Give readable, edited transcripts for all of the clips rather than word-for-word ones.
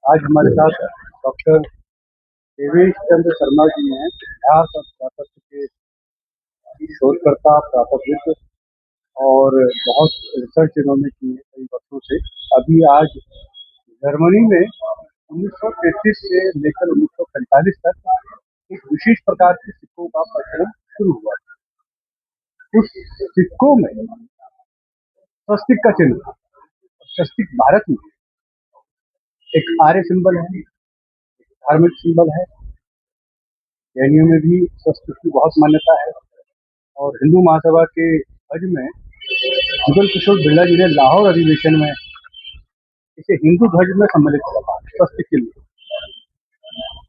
आज हमारे साथ डॉक्टर देवेश चंद्र शर्मा जी हैं, इतिहास और पुरातत्व के शोधकर्ता, पुरातत्वविद और बहुत रिसर्च इन्होंने की है कई वर्षों से। अभी आज जर्मनी में 1933 से लेकर 1945 तक एक विशेष प्रकार के सिक्कों का प्रचलन शुरू हुआ था। उस सिक्कों में स्वस्तिक का चिन्ह था। स्वस्तिक भारत में एक आर्य सिंबल है, धार्मिक सिंबल है। जैनियों में भी स्वस्तिक की बहुत मान्यता है और हिंदू महासभा के ध्वज में जुगल किशोर बिरला जी ने लाहौर अधिवेशन में इसे हिंदू ध्वज में सम्मिलित किया था, स्वस्तिक के लिए।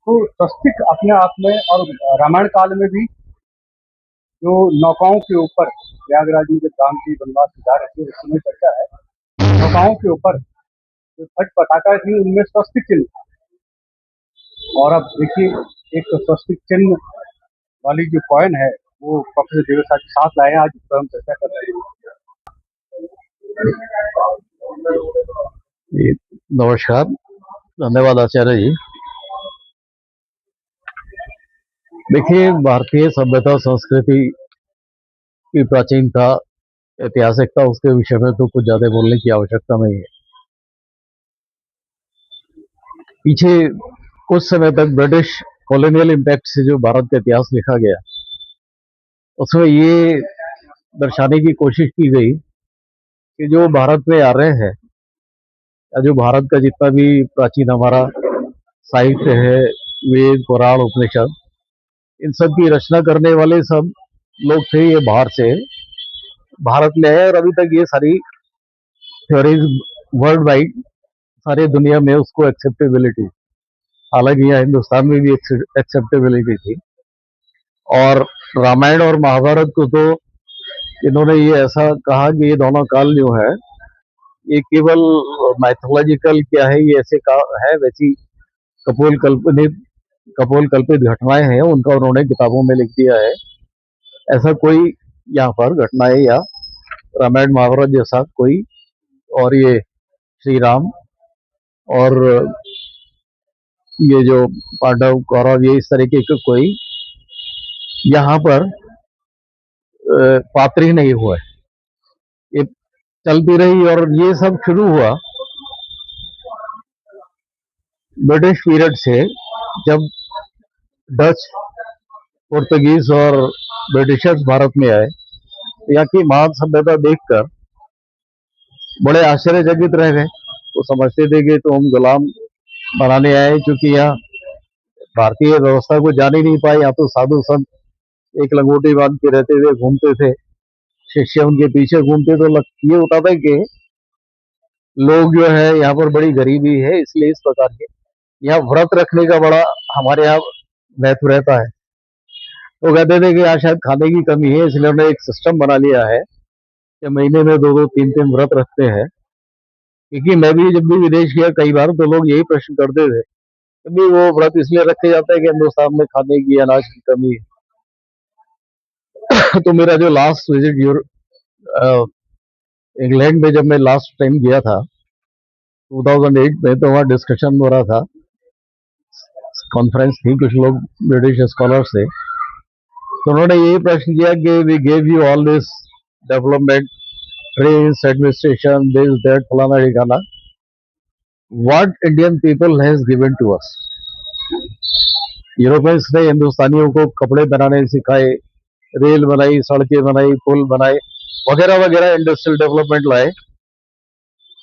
तो स्वस्तिक अपने आप में, और रामायण काल में भी जो नौकाओं के ऊपर प्रयागराज में जब राम जी वनवास से जा रहे थे उस समय चर्चा है, नौकाओं के ऊपर जो ध्वज पताका थी उनमें स्वस्तिक चिन्ह था। और अब देखिए एक स्वस्तिक चिन्ह वाली जो कॉइन है वो प्रोफेसर देवेश आज साथ लाए हैं, आज इस पर हम चर्चा कर रहे हैं। जी, नमस्कार, धन्यवाद आचार्य जी। देखिए, भारतीय सभ्यता संस्कृति की प्राचीनता, ऐतिहासिकता, उसके विषय में तो कुछ ज्यादा बोलने की आवश्यकता नहीं है। पीछे कुछ समय तक ब्रिटिश कॉलोनियल इम्पैक्ट से जो भारत का इतिहास लिखा गया, उसमें ये दर्शाने की कोशिश की गई कि जो भारत में आ रहे हैं या जो भारत का जितना भी प्राचीन हमारा साहित्य है, वेद, पुराण, उपनिषद, इन सब की रचना करने वाले सब लोग थे, ये बाहर से भारत में है। और अभी तक ये सारी थ्योरीज वर्ल्ड वाइड सारी दुनिया में उसको एक्सेप्टेबिलिटी, हालांकि यहाँ हिंदुस्तान में भी एक्सेप्टेबिलिटी थी। और रामायण और महाभारत को तो इन्होंने ये ऐसा कहा कि ये दोनों काल जो है ये केवल माइथोलॉजिकल क्या है, ये ऐसे का है, वैसी कपोल कल्पित घटनाएं हैं, उनका उन्होंने किताबों में लिख दिया है। ऐसा कोई यहाँ पर घटनाएं या रामायण महाभारत जैसा कोई, और ये श्री राम और ये जो पांडव कौरव, ये इस तरीके के कोई यहाँ पर पात्र ही नहीं हुआ है। ये चलती रही और ये सब शुरू हुआ ब्रिटिश पीरियड से, जब डच, पुर्तगीज और ब्रिटिशर्स भारत में आए। तो यहाँ की महान सभ्यता देखकर बड़े आश्चर्यचकित रह गए। तो समझते थे कि तो हम गुलाम बनाने आए, क्योंकि यहाँ भारतीय व्यवस्था को जान ही नहीं पाए। यहाँ तो साधु संत एक लंगोटी बांध के रहते थे, घूमते थे, शिष्य उनके पीछे घूमते। तो ये होता था कि लोग जो है यहाँ पर बड़ी गरीबी है, इसलिए इस प्रकार के यहाँ व्रत रखने का बड़ा हमारे यहाँ महत्व रहता है। तो कहते थे कि यहाँ शायद खाने की कमी है, इसलिए उन्होंने एक सिस्टम बना लिया है कि महीने में 2-2, 3-3 व्रत रखते हैं। क्योंकि मैं भी जब भी विदेश गया कई बार, तो लोग यही प्रश्न करते थे कि वो व्रत इसलिए रखे जाते हैं कि हिंदुस्तान में खाने की, अनाज की कमी है। तो मेरा जो लास्ट विजिट इंग्लैंड में जब मैं लास्ट टाइम गया था 2008 में, तो वहाँ डिस्कशन हो रहा था, कॉन्फ्रेंस थी, कुछ लोग ब्रिटिश स्कॉलर्स थे। तो उन्होंने यही प्रश्न किया कि we gave you all this development, trains, administration, this that, फलाना ठिकाना, what Indian people has given to us. Europeans ने हिंदुस्तानियों को कपड़े बनाने सिखाए, रेल बनाई, सड़कें बनाई, पुल बनाए, वगैरह वगैरह इंडस्ट्रियल डेवलपमेंट लाए।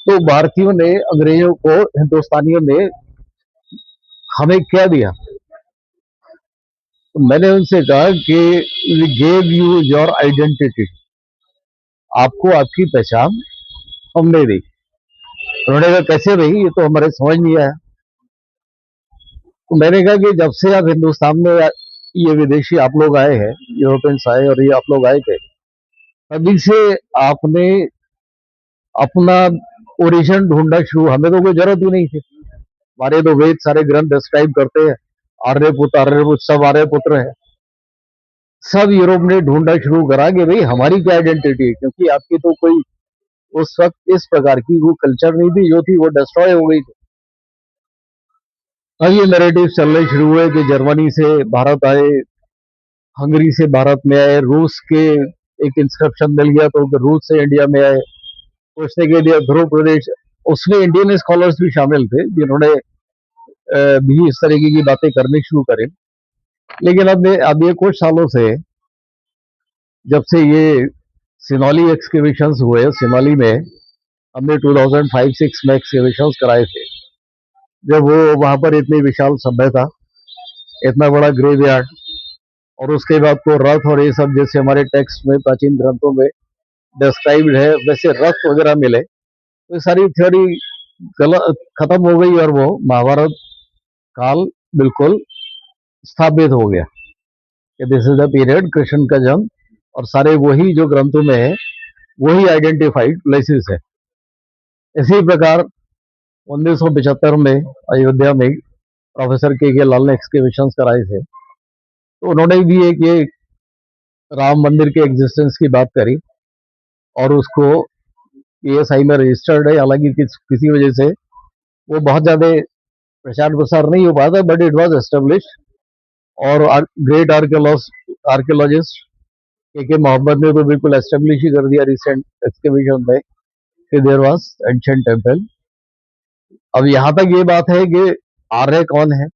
तो भारतीयों ने, अंग्रेजों को, हिंदुस्तानियों ने हमें क्या दिया? तो मैंने उनसे कहा कि we gave you your identity, आपको आपकी पहचान हमने दी। उन्होंने कहा कैसे रही, ये तो हमारे समझ नहीं आया। तो मैंने कहा कि जब से आप हिंदुस्तान में ये विदेशी आप लोग आए हैं, यूरोपियंस आए और ये आप लोग आए थे, तभी से आपने अपना ओरिजिन ढूंढना शुरू, हमें तो कोई जरूरत ही नहीं थी। हमारे तो वेद सारे ग्रंथ डिस्क्राइब करते हैं, आर्यपुत्र सब आर्यपुत्र है। सब यूरोप ने ढूंढना शुरू करा कि भाई हमारी क्या आइडेंटिटी है, क्योंकि आपकी तो कोई उस वक्त इस प्रकार की वो कल्चर नहीं थी, जो थी वो डिस्ट्रॉय हो गई थी। अब ये नैरेटिव चलने शुरू हुए कि जर्मनी से भारत आए, हंगरी से भारत में आए, रूस के एक इंस्क्रिप्शन मिल गया तो रूस से इंडिया में आए, पूछने के लिए ध्रुव प्रदेश। उसमें इंडियन स्कॉलर्स भी शामिल थे जिन्होंने भी इस तरीके की बातें करनी शुरू करी। लेकिन अब ये कुछ सालों से, जब से ये सिनोली एक्सकेवेशंस हुए, सिनोली में हमने 2005-6 में एक्सकेवेशंस कराए थे, जब वो वहां पर इतनी विशाल सभ्यता, इतना बड़ा ग्रेवयार्ड, और उसके बाद को रथ और ये सब जैसे हमारे टेक्स्ट में प्राचीन ग्रंथों में डिस्क्राइब्ड है वैसे रथ वगैरह मिले, तो ये सारी थ्योरी खत्म हो गई और वो महाभारत काल बिल्कुल स्थापित हो गया कि this is the period Krishna का जन्म, और सारे वही जो ग्रंथों में है वही आइडेंटिफाइड प्लेसेस है। इसी प्रकार 1975 में अयोध्या में प्रोफेसर के लाल ने एक्सकेवेशंस कराए थे, तो उन्होंने भी एक ये राम मंदिर के एग्जिस्टेंस की बात करी और उसको पीएसआई में रजिस्टर्ड है। हालांकि किसी वजह से वो बहुत ज्यादा प्रचार प्रसार नहीं हो पाता, बट इट वाज एस्टेब्लिश। और ग्रेट आर्कियोलॉजिस्ट के मोहम्मद ने तो बिल्कुल एस्टेब्लिश ही कर दिया रिसेंट एक्सकेवेशन में कि देयर वाज एंशिएंट टेंपल। अब यहां तक ये बात है कि आर्य कौन है।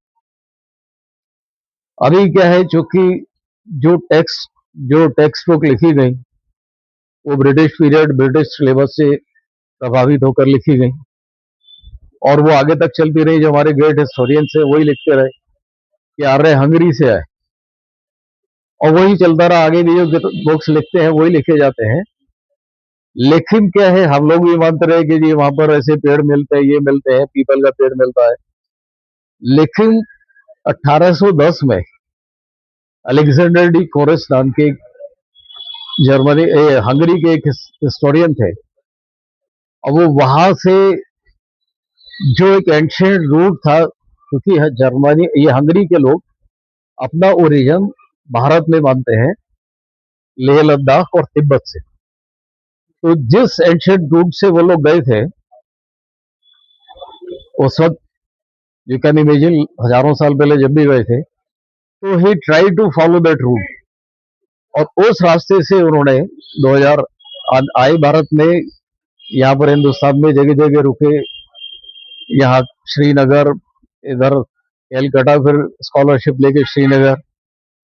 अभी क्या है, चूंकि जो टेक्स्ट बुक लिखी गई वो ब्रिटिश पीरियड, ब्रिटिश सिलेबस से प्रभावित होकर लिखी गई, और वो आगे तक चलती रही। जो हमारे ग्रेट हिस्टोरियंस है वही लिखते रहे कि आर्य हंगरी से आए, और वही चलता रहा। आगे भी जो बुक्स लिखते हैं वही लिखे जाते हैं। लेकिन क्या है, हम लोग भी मानते रहे कि जी वहां पर ऐसे पेड़ मिलते हैं, ये मिलते हैं, पीपल का पेड़ मिलता है। लेकिन 1810 में अलेक्जेंडर डी कोरेस नाम के जर्मनी हंगरी के एक हिस्टोरियन थे, और वो वहां से जो एक एंशिएंट रूट था, क्योंकि जर्मनी, ये हंगरी के लोग अपना ओरिजिन भारत में मानते हैं, लेह लद्दाख और तिब्बत से। तो जिस एंशिएंट रूट से वो लोग गए थे उस वक्त, यू कैन इमेजिन, हजारों साल पहले जब भी गए थे, तो he try to follow that route, और उस रास्ते से उन्होंने 2000 आए भारत में। यहाँ पर हिंदुस्तान में जगह जगह रुके, यहाँ श्रीनगर, इधर कैलकाटा, फिर स्कॉलरशिप लेके श्रीनगर,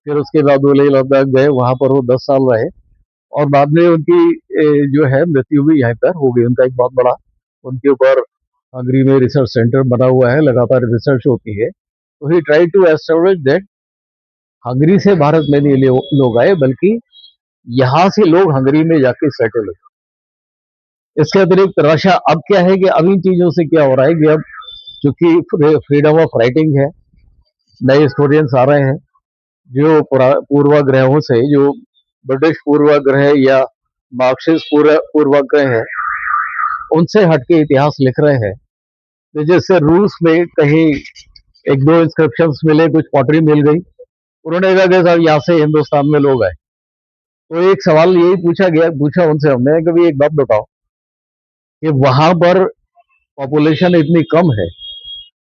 फिर उसके बाद वो लेह लद्दाख गए, वहां पर वो 10 साल रहे, और बाद में उनकी जो है मृत्यु भी यहीं पर हो गई। उनका एक बहुत बड़ा उनके ऊपर हंगरी में रिसर्च सेंटर बना हुआ है, लगातार रिसर्च होती है। तो he try to establish that Hungary से भारत में नहीं लोग आए, बल्कि यहाँ से लोग हंगरी में जाके सेटल हुए। इसके अतिरिक्त रशिया, अब क्या है कि अब इन चीजों से क्या हो रहा है कि अब चूंकि फ्रीडम ऑफ राइटिंग है, नए हिस्टोरियंस आ रहे हैं जो पूर्वाग्रहों से, जो ब्रिटिश पूर्वाग्रह या मार्क्सिस्ट पूर्वाग्रह है, उनसे हटके इतिहास लिख रहे हैं। तो जैसे रूस में कहीं एक दो इंस्क्रिप्शंस मिले, कुछ पॉटरी मिल गई, उन्होंने कहा कि साहब यहाँ से हिंदुस्तान में लोग आए। तो एक सवाल यही पूछा उनसे हमने, कभी एक बात बताओ कि वहां पर पॉपुलेशन इतनी कम है,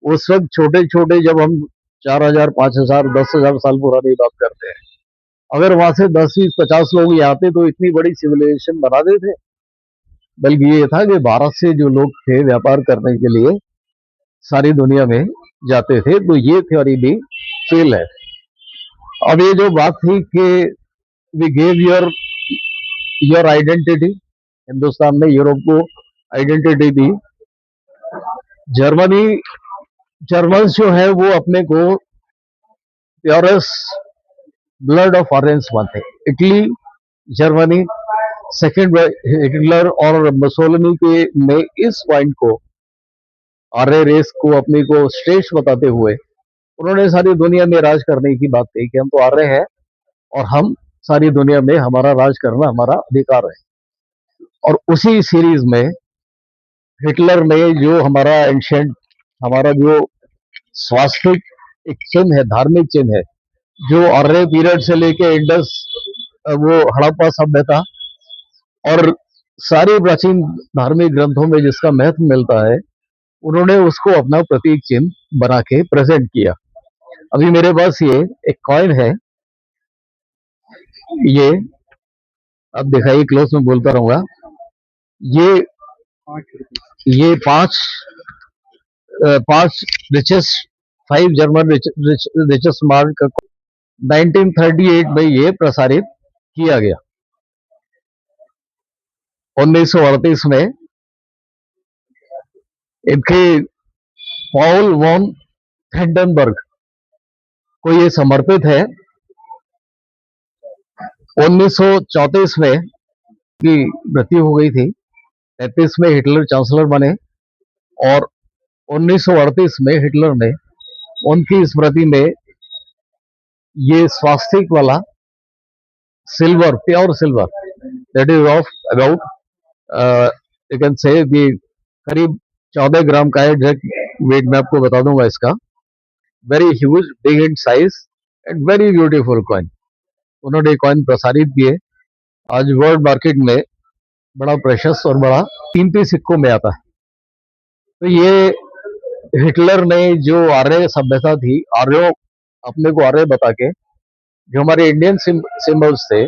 उस वक्त छोटे छोटे, जब हम 4,000, 5,000, 10,000 साल पुरानी बात करते हैं, अगर वहां से 10, 20, 50 लोग यहाँ आते तो इतनी बड़ी सिविलाइजेशन बना देते। बल्कि ये था कि भारत से जो लोग थे व्यापार करने के लिए सारी दुनिया में जाते थे, तो ये थ्योरी भी फेल है। अब ये जो बात थी कि we gave your identity, Hindustan ने यूरोप को आइडेंटिटी दी। जर्मनी जर्मन्स जो है वो अपने को प्योरेस्ट ब्लड ऑफ ऑरेंज मानते हैं। इटली, जर्मनी, सेकेंड हिटलर और मुसोलिनी के ने इस पॉइंट को, आर्य रेस को, अपने को श्रेष्ठ बताते हुए उन्होंने सारी दुनिया में राज करने की बात कही कि हम तो आर्य हैं और हम सारी दुनिया में हमारा राज करना हमारा अधिकार है। और उसी सीरीज में हिटलर ने जो हमारा एंशियंट, हमारा जो स्वास्थ्यिक एक चिन्ह है, धार्मिक चिन्ह है, जो आर्य पीरियड से लेके इंडस, वो हड़प्पा सभ्यता और सारे प्राचीन धार्मिक ग्रंथों में जिसका महत्व मिलता है, उन्होंने उसको अपना प्रतीक चिन्ह बना के प्रेजेंट किया। अभी मेरे पास ये एक कॉइन है, ये अब दिखाइए, क्लोज में बोलता रहूंगा। ये 5 रुपये। ये पांच रिचेस्ट, 5 जर्मन रिचेस्ट मार्क का 1938 में ये प्रसारित किया गया। 1938 में इनके पॉल वॉन हिंडनबर्ग को ये समर्पित है। 1934 में की मृत्यु हो गई थी। 33 में हिटलर चांसलर बने और 1938 में हिटलर ने उनकी स्मृति में ये स्वास्तिक वाला silver, pure silver, that is of about you can say करीब 14 ग्राम का है। एग्जैक्ट वेट मैं आपको बता दूंगा इसका। Very huge, big in size and very beautiful coin. उन्होंने कॉइन प्रसारित किए। आज वर्ल्ड मार्केट में बड़ा प्रेशस और बड़ा कीमती सिक्कों में आता है। तो ये हिटलर ने जो आर्य सभ्यता थी, आर्यों, अपने को आर्य बता के जो हमारे इंडियन सिंबल्स थे,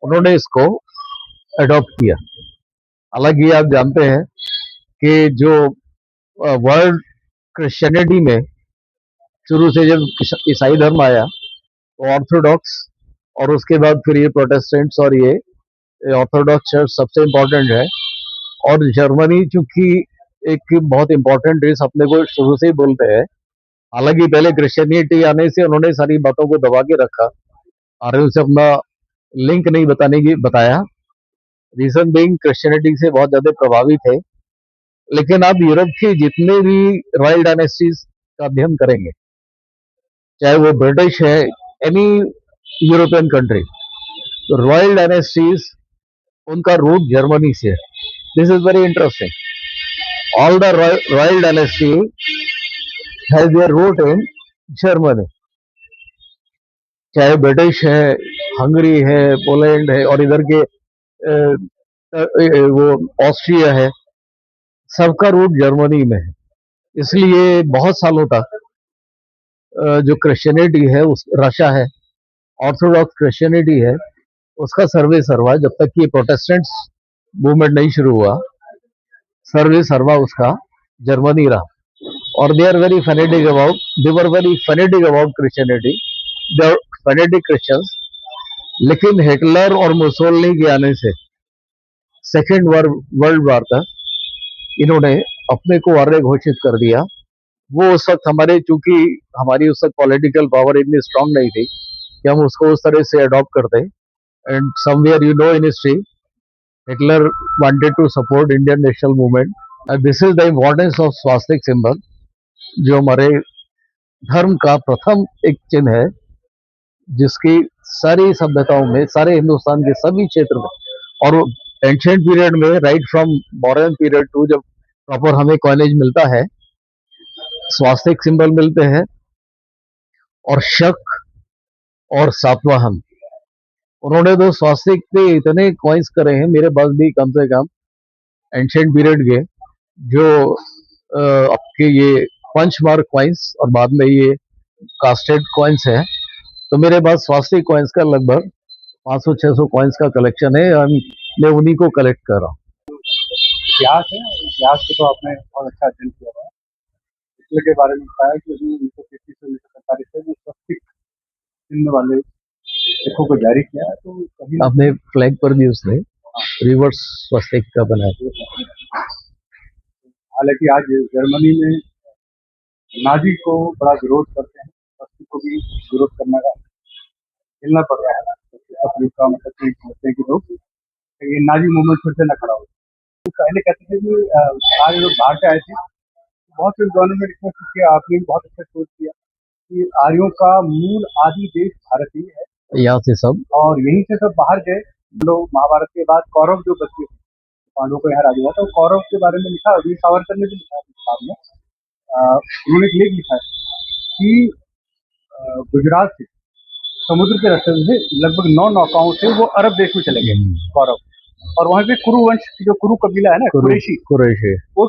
उन्होंने इसको अडॉप्ट किया। हालांकि आप जानते हैं कि जो वर्ल्ड क्रिश्चियनिटी में शुरू से जब ईसाई धर्म आया तो ऑर्थोडॉक्स, और उसके बाद फिर ये प्रोटेस्टेंट्स, और ये ऑर्थोडॉक्स चर्च सबसे इम्पोर्टेंट है। और जर्मनी चूंकि एक बहुत इंपॉर्टेंट देश अपने को शुरू से ही बोलते हैं। हालांकि पहले क्रिश्चियनिटी आने से उन्होंने सारी बातों को दबा के रखा, आर्यों से अपना लिंक नहीं बताया। रीजन बीइंग क्रिश्चियनिटी से बहुत ज्यादा प्रभावित थे। लेकिन आप यूरोप के जितने भी रॉयल डायनेस्टीज का अध्ययन करेंगे, चाहे वो ब्रिटिश है, एनी यूरोपियन कंट्री, तो रॉयल डायनेस्टीज उनका रूट जर्मनी से है। This is very interesting. All the royal dynasty has their root in Germany. चाहे ब्रिटिश है, हंगरी है, पोलैंड है, और इधर के वो ऑस्ट्रिया है, सबका रूट जर्मनी में है। इसलिए बहुत सालों तक जो क्रिश्चियनिटी है, उस रशा है, ऑर्थोडॉक्स क्रिश्चियनिटी है, उसका सर्वे सर्वा, जब तक कि प्रोटेस्टेंट्स मूवमेंट नहीं शुरू हुआ, सर्वे सर्वा उसका जर्मनी रहा। और they are very fanatic about, they were very fanatic about Christianity, they are fanatic Christians. लेकिन हिटलर और मुसोलिनी के आने से सेकेंड वर्ल्ड वार तक इन्होंने अपने को आर्य घोषित कर दिया। वो उस वक्त हमारे, चूंकि हमारी उस वक्त पॉलिटिकल पावर इतनी स्ट्रांग नहीं थी कि हम उसको उस तरह से अडॉप्ट करते। And somewhere you know in history, Hitler wanted to support Indian national movement. And this is the importance of swastik symbol, जो हमारे धर्म का प्रथम एक चिन्ह है, जिसकी सारी सभ्यताओं में, सारे हिंदुस्तान के सभी क्षेत्र में, और एंशिएंट पीरियड में, right from modern period to जब प्रॉपर हमें कॉइनेज मिलता है, स्वास्तिक सिंबल मिलते हैं। और शक और सातवाहन, उन्होंने तो स्वास्तिक के इतने कॉइन्स करे हैं, मेरे पास भी कम से कम एंशिएंट पीरियड के जो आपके ये पंच मार्क कॉइन्स और बाद में ये कास्टेड कॉइन्स है। तो मेरे पास स्वास्तिक कॉइन्स का लगभग 500-600 कॉइन्स का कलेक्शन है, और मैं उन्हीं को कलेक्ट कर रहा हूँ। इतिहास है, इतिहास को तो आपने बहुत अच्छा अध्ययन किया हुआ है। हिटलर के बारे में बताया कि 1933 से 1947 से जो स्वस्तिक चिन्ह वाले सिक्कों को जारी किया है, तो कहीं आपने फ्लैग पर भी उसने रिवर्स स्वस्तिक का बनाया। हालांकि आज जर्मनी में नाजी को बड़ा विरोध करते हैं, स्वस्तिक को भी विरोध करने का झेलना पड़ रहा है। तकलीफ का मतलब समझते हैं कि लोग ये नाजी मूवमेंट फिर से न खड़ा हो। तो पहले कहते थे कि सारे लोग बाहर से आए थे, बहुत से विद्वानों ने रिक्वेस्ट किया, आपने भी बहुत अच्छा सोच किया कि आर्यों का मूल आदि देश भारत ही है, यहाँ से सब, और यहीं से सब बाहर गए। लोग महाभारत के बाद कौरव जो बचे थे, पांडवों को यहाँ राज हुआ, तो कौरव के बारे में लिखा, वीर सावरकर ने भी लिखा किताब में। उन्होंने एक लेख लिखा है कि गुजरात से समुद्र के रास्ते से लगभग 9 नौकाओं से वो अरब देश में चले गए कौरव। और वहाँ पे कुरु वंश जो कुरु कबीला है ना, कुरैशी, कुरैशी, वो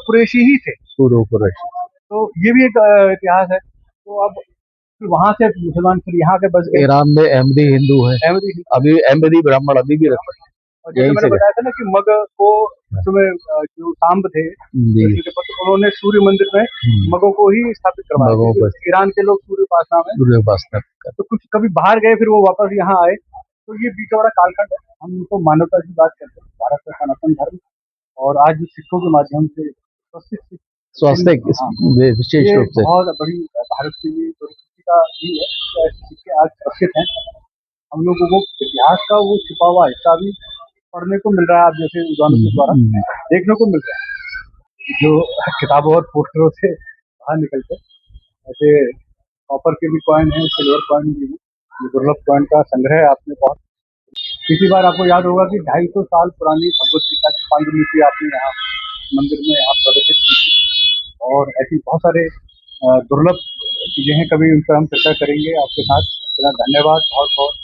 कुरैशी ही थे। कुरैशी। तो ये भी एक इतिहास है। तो अब फिर वहाँ से मुसलमान फिर यहाँ के बस गए। ईरान में अहमदी हिंदू है, अहमदी हिंदू। अभी अहमदी ब्राह्मण अभी भी रहते हैं, और जैसे यहीं मैंने से गए। बताया था ना कि मग को उसमें जो सांब थे जी, उन्होंने सूर्य मंदिर में मगों को ही स्थापित करवाया, मगों क्योंकि को ईरान के लोग सूर्य उपासना में, सूर्य उपासना कर। तो कुछ कभी बाहर गए फिर वो वापस यहाँ आए। तो ये बीच बड़ा कालखंड है। हम तो मानवता की बात करते हैं, भारत का सनातन धर्म, और आज जो सिखों के माध्यम से स्वस्तिक स्वास्थ्य हाँ, विशेष ये रूप से बहुत बड़ी भारत के लिए परिस्थिति का भी है कि ऐसे सिक्के आज सुरक्षित हैं। हम लोगों को इतिहास का वो छिपा हुआ हिस्सा भी पढ़ने को मिल रहा है, आप जैसे उदाहरणों के द्वारा देखने को मिल रहा है, जो किताबों और पोस्टरों से बाहर निकलते हैं। ऐसे कॉपर के भी कॉइन है, सिल्वर कॉइन भी है, ये दुर्लभ कॉइन का संग्रह है आपने बहुत। पिछली बार आपको याद होगा कि 250 साल पुरानी भगवत गीता की पांडुलिपि आपने यहाँ मंदिर में यहाँ प्रदर्शित की थी। और ऐसी बहुत सारे दुर्लभ चीजें हैं, कभी उन पर हम चर्चा करेंगे आपके साथ। धन्यवाद बहुत बहुत।